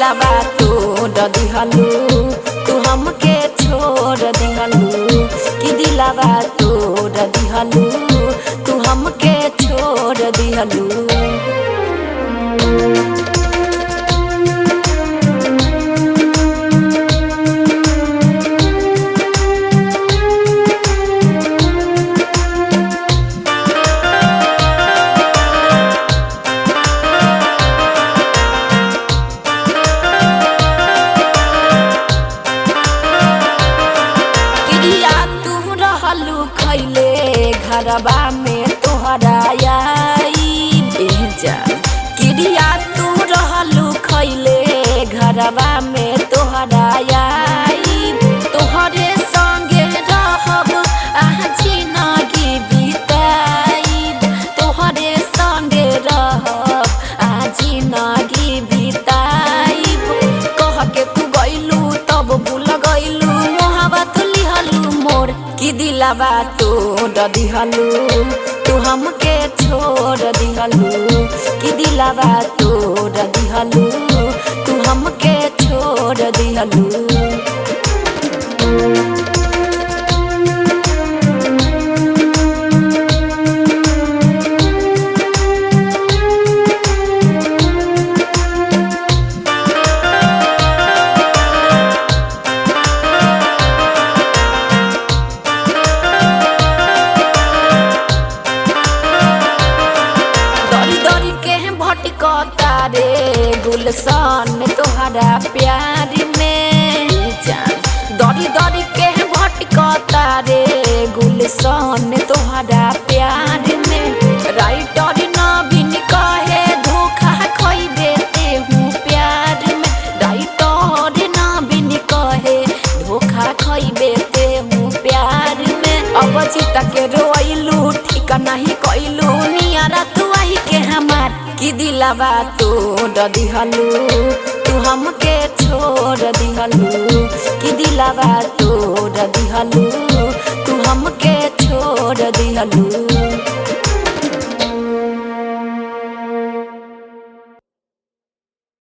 दिलावा तोड़ दिहलू तू हमके छोड़ दिहलू कि दिलावा तोड़ दिहलू तू हमके छोड़ दिहलू। खैले घरबा में तोहरा आई बेजान किरिया तू रहलू खैले घरबा में तोहरा आई तोहरे संगे रहब जिंदगी बिताइब तोहरे संगे रहब जिंदगी बिताइब कह के तू गइलू तब भूल गइलू मोहब्बत लिहलू मोर कि दिलावा तोड़ दिहलू तू हमके छोड़ दिहलू कि दिलावा तोड़ दिहलू तू हमके छोड़ दिहलू। रे गुलशन तोहरा प्यार में जान दौड़ी दौड़ी के भटकता रे गुलशन तोहरा प्यार में राइटर नवीन कहे धोखा खइबे तेहू प्यार में राइटर नवीन कहे धोखा खइबे तेहू प्यार में अब चिता के रोइलू ठीक नहीं कइलू नियारा तू आई के हमार कि दिलावा तोड़ दिहलू तू हमके छोड़ दिहलू कि दिलावा तोड़ दिहलू तू हमके छोड़ दिहलू।